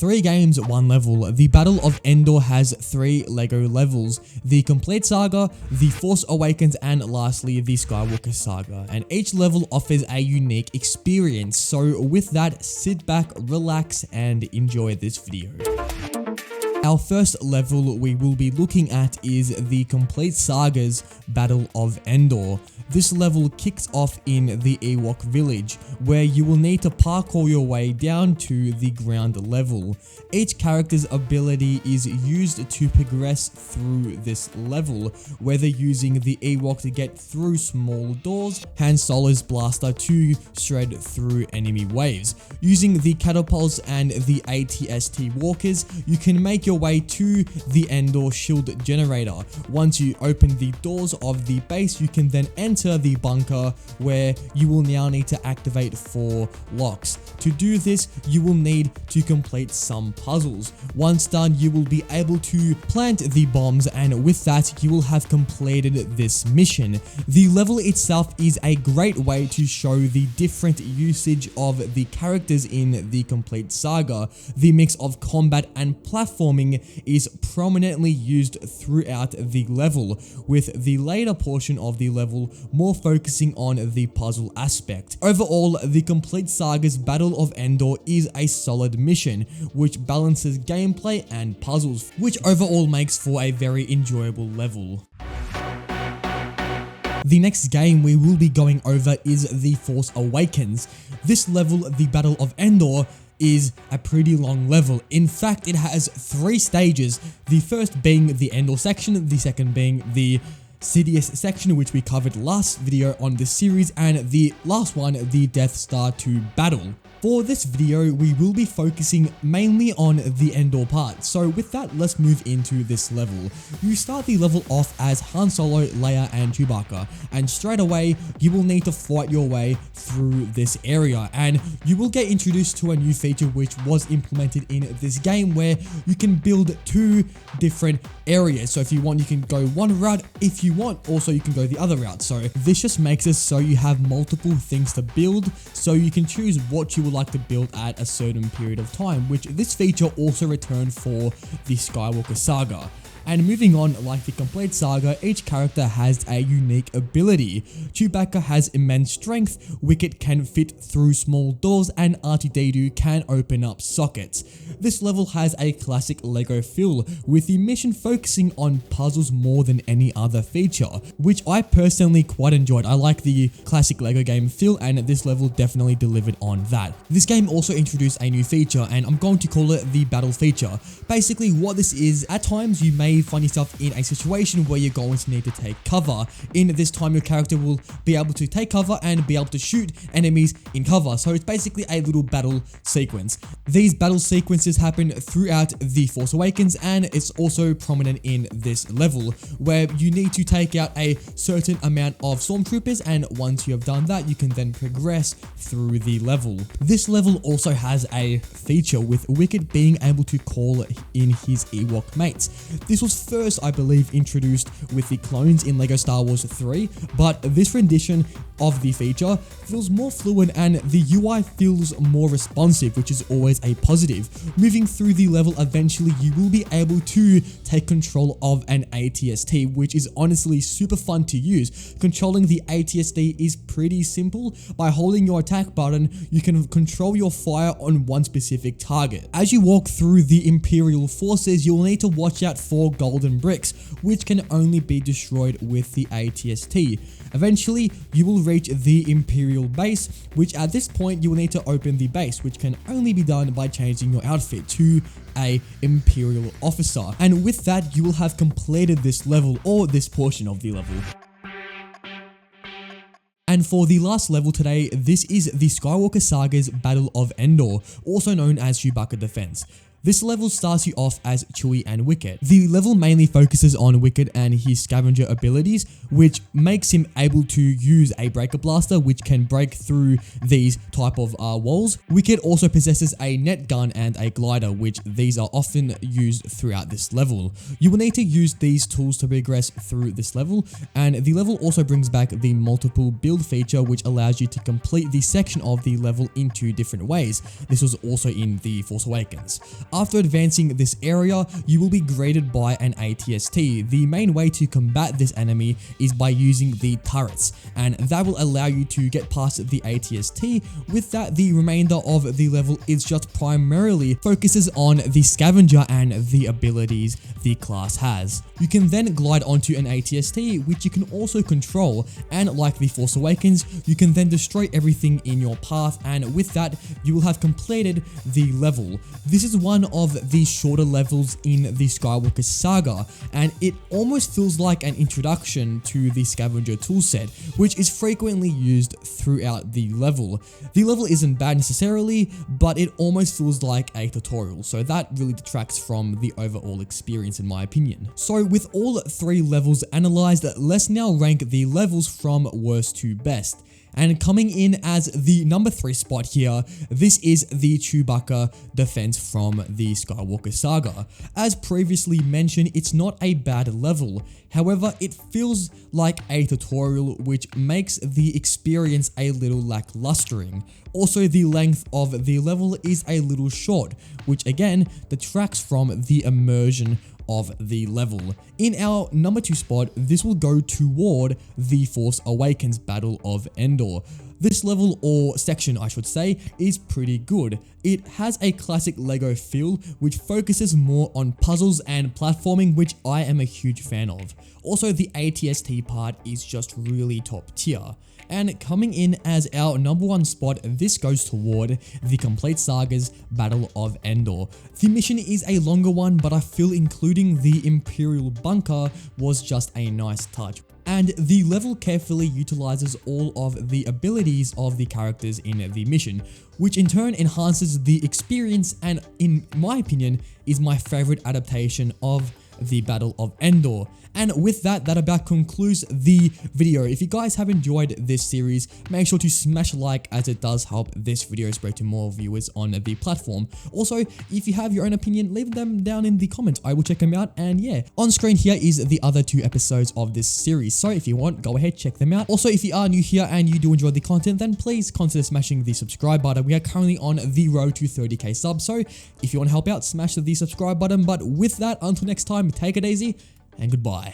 3 games, 1 level. The Battle of Endor has 3 LEGO levels: the Complete Saga, the Force Awakens, and lastly the Skywalker Saga. And each level offers a unique experience. So with that, sit back, relax, and enjoy this video. Our first level we will be looking at is the Complete Saga's Battle of Endor. This level kicks off in the Ewok village, where you will need to parkour your way down to the ground level. Each character's ability is used to progress through this level, whether using the Ewok to get through small doors, Han Solo's blaster to shred through enemy waves. Using the catapults and the ATST walkers, you can make your way to the Endor shield generator. Once you open the doors of the base, you can then enter the bunker, where you will now need to activate 4 locks. To do this, you will need to complete some puzzles. Once done, you will be able to plant the bombs, and with that, you will have completed this mission. The level itself is a great way to show the different usage of the characters in the Complete Saga. The mix of combat and platforming is prominently used throughout the level, with the later portion of the level more focusing on the puzzle aspect. Overall, the Complete Saga's Battle of Endor is a solid mission, which balances gameplay and puzzles, which overall makes for a very enjoyable level. The next game we will be going over is The Force Awakens. This level, the Battle of Endor, is a pretty long level. In fact, it has 3 stages, the first being the Endor section, the second being the Sidious section, which we covered last video on this series, and the last one, the Death Star 2 battle. For this video, we will be focusing mainly on the Endor part. So with that, let's move into this level. You start the level off as Han Solo, Leia, and Chewbacca, and straight away, you will need to fight your way through this area, and you will get introduced to a new feature which was implemented in this game, where you can build 2 different areas. So if you want, you can go one route. If you want, also you can go the other route. So this just makes it so you have multiple things to build, so you can choose what you would like to build at a certain period of time, which this feature also returned for the Skywalker Saga. And moving on, like the Complete Saga, each character has a unique ability. Chewbacca has immense strength, Wicket can fit through small doors, and R2-D2 can open up sockets. This level has a classic LEGO feel, with the mission focusing on puzzles more than any other feature, which I personally quite enjoyed. I like the classic LEGO game feel, and this level definitely delivered on that. This game also introduced a new feature, and I'm going to call it the battle feature. Basically, what this is, at times you may find yourself in a situation where you're going to need to take cover. In this time, your character will be able to take cover and be able to shoot enemies in cover. So it's basically a little battle sequence. These battle sequences happen throughout The Force Awakens, and it's also prominent in this level, where you need to take out a certain amount of stormtroopers, and once you have done that, you can then progress through the level. This level also has a feature with Wicket being able to call in his Ewok mates. This was first, I believe, introduced with the clones in LEGO Star Wars 3, but this rendition of the feature feels more fluid and the UI feels more responsive, which is always a positive. Moving through the level, eventually you will be able to take control of an ATST, which is honestly super fun to use. Controlling the ATST is pretty simple. By holding your attack button, you can control your fire on one specific target. As you walk through the Imperial forces, you'll need to watch out for golden bricks, which can only be destroyed with the ATST. Eventually, you will reach the Imperial base, which at this point you will need to open the base, which can only be done by changing your outfit to a Imperial officer. And with that, you will have completed this level, or this portion of the level. And for the last level today, this is the Skywalker Saga's Battle of Endor, also known as Chewbacca Defense. This level starts you off as Chewie and Wicket. The level mainly focuses on Wicket and his scavenger abilities, which makes him able to use a breaker blaster, which can break through these type of walls. Wicket also possesses a net gun and a glider, which these are often used throughout this level. You will need to use these tools to progress through this level, and the level also brings back the multiple build feature, which allows you to complete the section of the level in 2 different ways. This was also in The Force Awakens. After advancing this area, you will be greeted by an ATST. The main way to combat this enemy is by using the turrets, and that will allow you to get past the ATST. With that, the remainder of the level is just primarily focuses on the scavenger and the abilities the class has. You can then glide onto an ATST, which you can also control, and like the Force Awakens, you can then destroy everything in your path, and with that, you will have completed the level. This is one of the shorter levels in the Skywalker Saga, and it almost feels like an introduction to the scavenger toolset, which is frequently used throughout the level. The level isn't bad necessarily, but it almost feels like a tutorial, so that really detracts from the overall experience in my opinion. So with all three levels analyzed, let's now rank the levels from worst to best. And coming in as the number 3 spot here, this is the Chewbacca Defense from the Skywalker Saga. As previously mentioned, it's not a bad level. However, it feels like a tutorial, which makes the experience a little lacklustering. Also, the length of the level is a little short, which again detracts from the immersion of the level. In our number 2 spot, this will go toward the Force Awakens Battle of Endor. This level, or section I should say, is pretty good. It has a classic LEGO feel, which focuses more on puzzles and platforming, which I am a huge fan of. Also, the ATST part is just really top tier. And coming in as our number 1 spot, this goes toward the Complete Saga's Battle of Endor. The mission is a longer one, but I feel including the Imperial Bunker was just a nice touch. And the level carefully utilizes all of the abilities of the characters in the mission, which in turn enhances the experience and, in my opinion, is my favorite adaptation of the Battle of Endor. And with that, that about concludes the video. If you guys have enjoyed this series, make sure to smash a like, as it does help this video spread to more viewers on the platform. Also, if you have your own opinion, leave them down in the comments. I will check them out. And yeah, on screen here is the other 2 episodes of this series. So if you want, go ahead, check them out. Also, if you are new here and you do enjoy the content, then please consider smashing the subscribe button. We are currently on the road to 30k subs. So if you want to help out, smash the subscribe button. But with that, until next time, take it easy and goodbye.